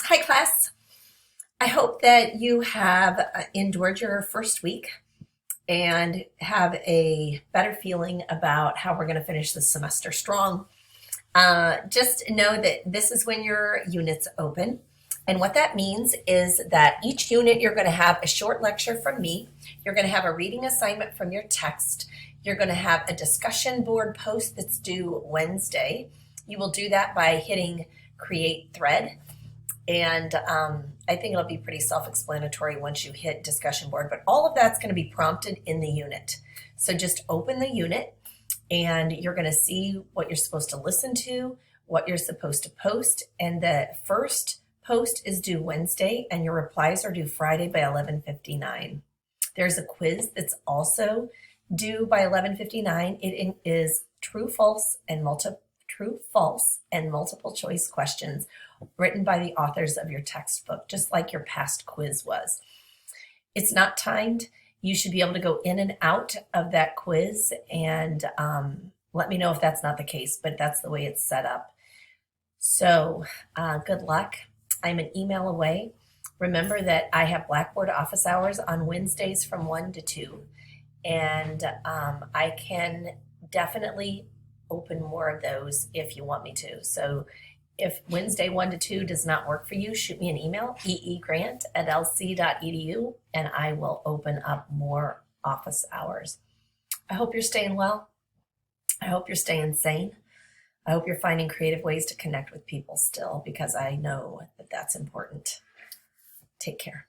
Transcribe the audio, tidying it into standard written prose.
Hi, class. I hope that you have endured your first week and have a better feeling about how we're going to finish this semester strong. Just know that this is when your units open. And what that means is that each unit you're going to have a short lecture from me. You're going to have a reading assignment from your text. You're going to have a discussion board post that's due Wednesday. You will do that by hitting create thread. And I think it'll be pretty self-explanatory once you hit discussion board, but all of that's going to be prompted in the unit. So just open the unit and you're going to see what you're supposed to listen to, what you're supposed to post. And the first post is due Wednesday and your replies are due Friday by 11:59. There's a quiz that's also due by 11:59. It is true, false, and multiple choice questions written by the authors of your textbook, just like your past quiz was. It's not timed. You should be able to go in and out of that quiz and let me know if that's not the case, but that's the way it's set up. So good luck. I'm an email away. Remember that I have Blackboard office hours on Wednesdays from 1 to 2, and I can definitely open more of those if you want me to. So if Wednesday 1 to 2 does not work for you, shoot me an email, eegrant@lc.edu, and I will open up more office hours. I hope you're staying well. I hope you're staying sane. I hope you're finding creative ways to connect with people still, because I know that that's important. Take care.